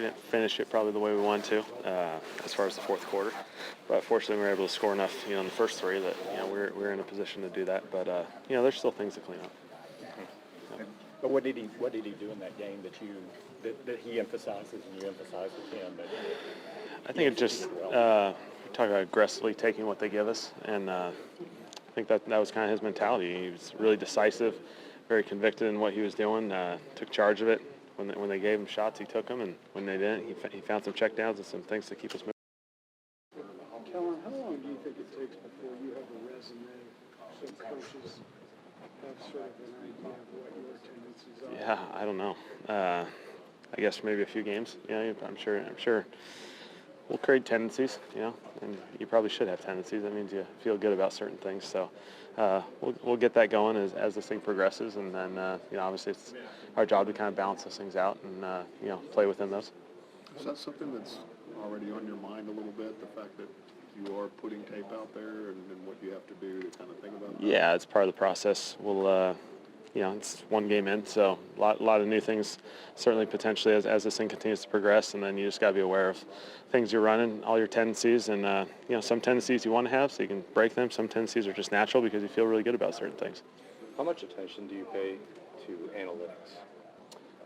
didn't finish it probably the way we wanted to as far as the fourth quarter. But fortunately, we were able to score enough, in the first three that, we're in a position to do that. But, there's still things to clean up. But what did he do in that game that he emphasizes and you emphasize with him? I think it just talk about aggressively taking what they give us, and I think that was kind of his mentality. He was really decisive, very convicted in what he was doing. Took charge of it. When they gave him shots, he took them, and when they didn't, he found some checkdowns and some things to keep us moving. Kellen, how long do you think it takes before you have a resume so coaches have sort of an idea of what your tendencies are? Yeah, I don't know. I guess maybe a few games. I'm sure we'll create tendencies, and you probably should have tendencies. That means you feel good about certain things. So we'll get that going as this thing progresses, and then obviously it's our job to kind of balance those things out and play within those. Is that something that's already on your mind a little bit, the fact that you are putting tape out there and what you have to do to kind of think about that? Yeah, it's part of the process. We'll, it's one game in, so a lot of new things, certainly potentially as this thing continues to progress, and then you just got to be aware of things you're running, all your tendencies, and, some tendencies you want to have so you can break them. Some tendencies are just natural because you feel really good about certain things. How much attention do you pay to analytics?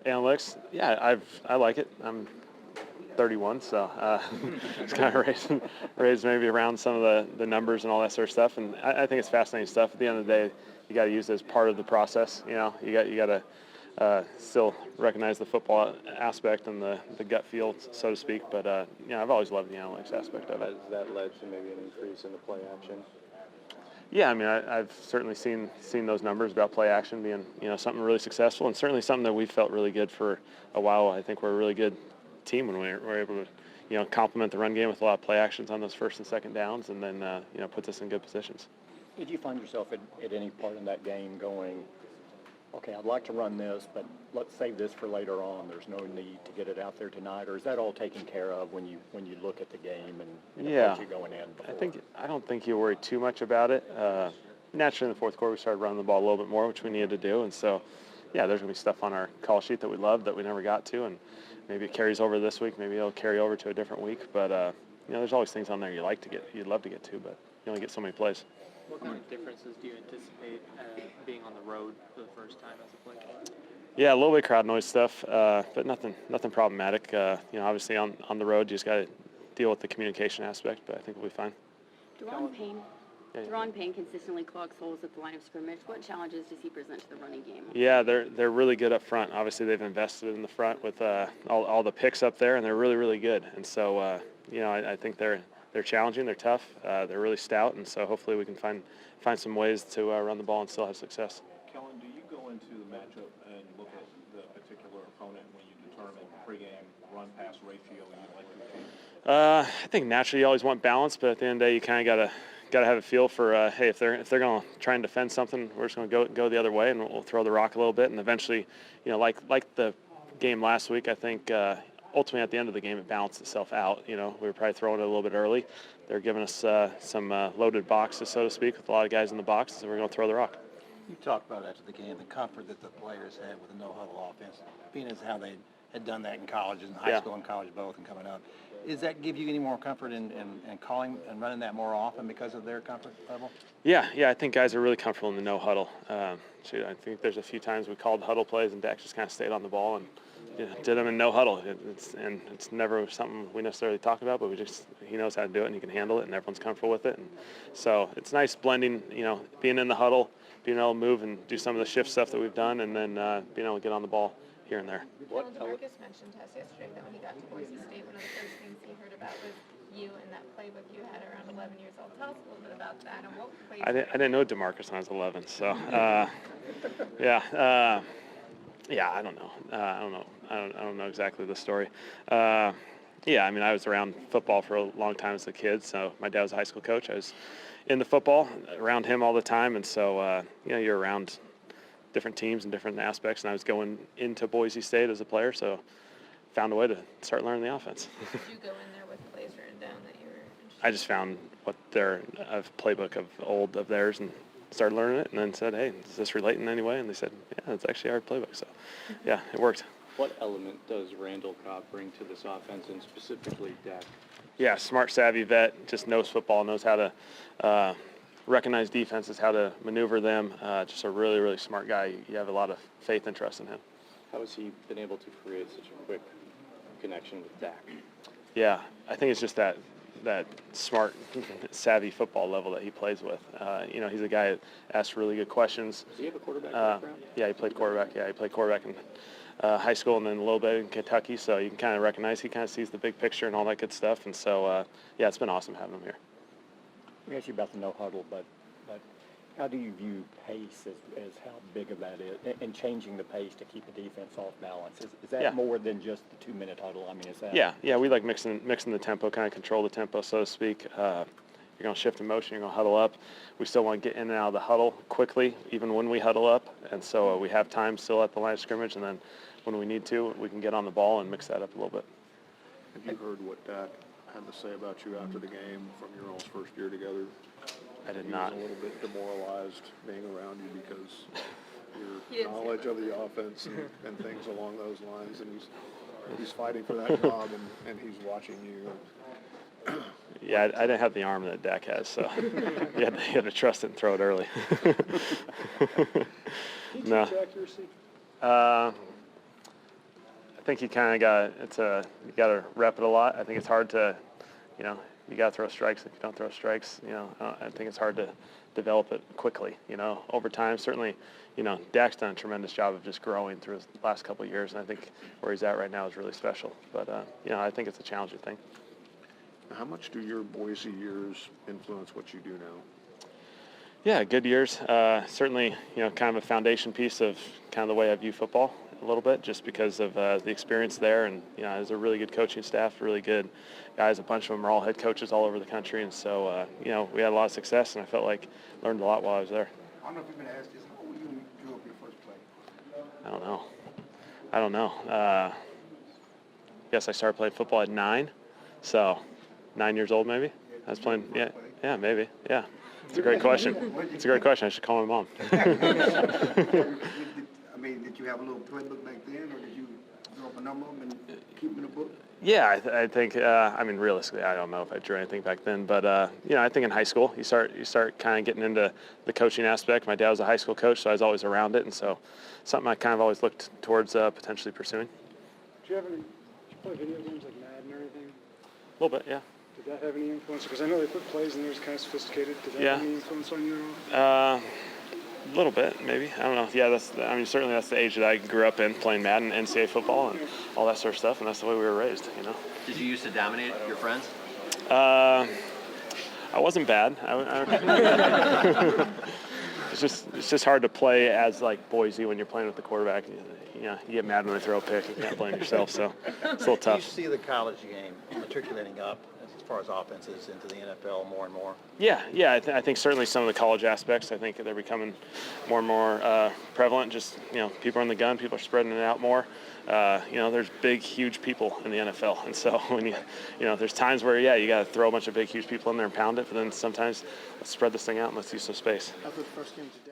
Analytics, yeah, I like it. I'm 31, so it's kind of raised maybe around some of the numbers and all that sort of stuff. And I think it's fascinating stuff. At the end of the day, you got to use it as part of the process. You got to still recognize the football aspect and the gut feel, so to speak. But I've always loved the analytics aspect of it. Has that led to maybe an increase in the play action? Yeah, I mean, I've certainly seen those numbers about play action being something really successful, and certainly something that we felt really good for a while. I think we're a really good team when we're able to complement the run game with a lot of play actions on those first and second downs, and then puts us in good positions. Did you find yourself at any part in that game going, okay, I'd like to run this, but let's save this for later on. There's no need to get it out there tonight, or is that all taken care of when you look at the game and approach it going in? Before? I don't think you worry too much about it. Naturally, in the fourth quarter, we started running the ball a little bit more, which we needed to do, and so yeah, there's gonna be stuff on our call sheet that we love that we never got to, and maybe it carries over this week. Maybe it'll carry over to a different week. But there's always things on there you'd love to get to, but you only get so many plays. What kind of differences do you anticipate being on the road for the first time as a player? Yeah, a little bit of crowd noise stuff, but nothing problematic. Obviously on the road, you just got to deal with the communication aspect, but I think we'll be fine. Deron Payne consistently clogs holes at the line of scrimmage. What challenges does he present to the running game? Yeah, they're really good up front. Obviously, they've invested in the front with all the picks up there, and they're really, really good. And so, I think they're challenging. They're tough. They're really stout, and so hopefully we can find some ways to run the ball and still have success. Kellen, do you go into the matchup and look at the particular opponent when you determine pregame run-pass ratio you'd like to achieve? I think naturally you always want balance, but at the end of the day, you kind of got to have a feel for hey, if they're going to try and defend something, we're just going to go the other way, and we'll throw the rock a little bit, and eventually, like the game last week, I think ultimately at the end of the game it balanced itself out. We were probably throwing it a little bit early. They're giving us some loaded boxes, so to speak, with a lot of guys in the box, so we're going to throw the rock. You talked about after the game the comfort that the players had with the no-huddle offense, being as how they had done that in college, in high school and college both, and coming up. Does that give you any more comfort in calling and running that more often because of their comfort level? Yeah, I think guys are really comfortable in the no huddle. I think there's a few times we called huddle plays and Dak just kind of stayed on the ball and did them in no huddle. It's never something we necessarily talk about, but he knows how to do it and he can handle it, and everyone's comfortable with it. And so it's nice blending, being in the huddle, being able to move and do some of the shift stuff that we've done, and then being able to get on the ball here and there. DeMarcus mentioned to us yesterday that when he got to Boise State, one of the first things he heard about was you and that playbook you had around 11 years old. Tell us a little bit about that and what plays. I didn't know DeMarcus when I was 11, so I don't know. I don't know exactly the story. I was around football for a long time as a kid. So my dad was a high school coach. I was in the football around him all the time, and so you're around different teams and different aspects. And I was going into Boise State as a player, so found a way to start learning the offense. Did you go in there with plays written down that you were interested I just found what their playbook of theirs and started learning it, and then said, hey, does this relate in any way? And they said, yeah, it's actually our playbook. So, yeah, it worked. What element does Randall Cobb bring to this offense, and specifically Dak? Yeah, smart, savvy vet, just knows football, knows how to recognize defenses, how to maneuver them. Just a really, really smart guy. You have a lot of faith and trust in him. How has he been able to create such a quick connection with Dak? Yeah, I think it's just that smart, savvy football level that he plays with. He's a guy that asks really good questions. Does he have a quarterback background? Yeah, he played quarterback. Yeah, he played quarterback in high school and then a little bit in Kentucky. So you can kind of recognize he kind of sees the big picture and all that good stuff. And so, it's been awesome having him here. Let me ask you about the no huddle, but how do you view pace as how big of that is, and changing the pace to keep the defense off balance? Is that more than just the 2-minute huddle? I mean, is that? Yeah, we like mixing the tempo, kind of control the tempo, so to speak. You're going to shift in motion, you're going to huddle up. We still want to get in and out of the huddle quickly, even when we huddle up. And so we have time still at the line of scrimmage, and then when we need to, we can get on the ball and mix that up a little bit. Have you heard what Dak had to say about you after the game from your all's first year together? I did He not. was a little bit demoralized being around you because He your didn't say knowledge of the offense and things along those lines, and he's fighting for that job, and he's watching you. Yeah, I didn't have the arm that Dak has, so you had to trust it and throw it early. No. Accuracy? I think you kind of you got to rep it a lot. I think it's hard to, you got to throw strikes. If you don't throw strikes, I think it's hard to develop it quickly, over time. Certainly, Dak's done a tremendous job of just growing through his last couple of years, and I think where he's at right now is really special. But, I think it's a challenging thing. How much do your Boise years influence what you do now? Yeah, good years. Certainly, kind of a foundation piece of kind of the way I view football a little bit, just because of the experience there. And, there's a really good coaching staff, really good guys. A bunch of them are all head coaches all over the country. And so, we had a lot of success, and I felt like I learned a lot while I was there. I don't know if you've been asked this. How old were you when you drew up your first play? I don't know. Guess I started playing football at 9. So 9 years old, maybe. I was playing, yeah, maybe, yeah. It's a great question. It's a great question. I should call my mom. I mean, did you have a little playbook back then, or did you draw up a number of them and keep them in a book? Yeah, I think. Realistically, I don't know if I drew anything back then, but I think in high school you start kind of getting into the coaching aspect. My dad was a high school coach, so I was always around it, and so something I kind of always looked towards potentially pursuing. Did you play video games like Madden or anything? A little bit, yeah. Did that have any influence? Because I know they put plays in there that's kind of sophisticated. Did that Yeah. have any influence on you at all? A little bit, maybe. I don't know. Yeah, certainly that's the age that I grew up in, playing Madden, NCAA football, and all that sort of stuff, and that's the way we were raised, Did you used to dominate your friends? I wasn't bad. It's just hard to play as like Boise when you're playing with the quarterback. You get mad when they throw a pick. You can't blame yourself, so it's a little tough. Do you see the college game matriculating up as far as offenses into the NFL more and more? Yeah. I think certainly some of the college aspects. I think they're becoming more and more prevalent. Just people are in the gun. People are spreading it out more. There's big, huge people in the NFL, and so when there's times where you got to throw a bunch of big, huge people in there and pound it. But then sometimes let's spread this thing out and let's use some space. After the first game today.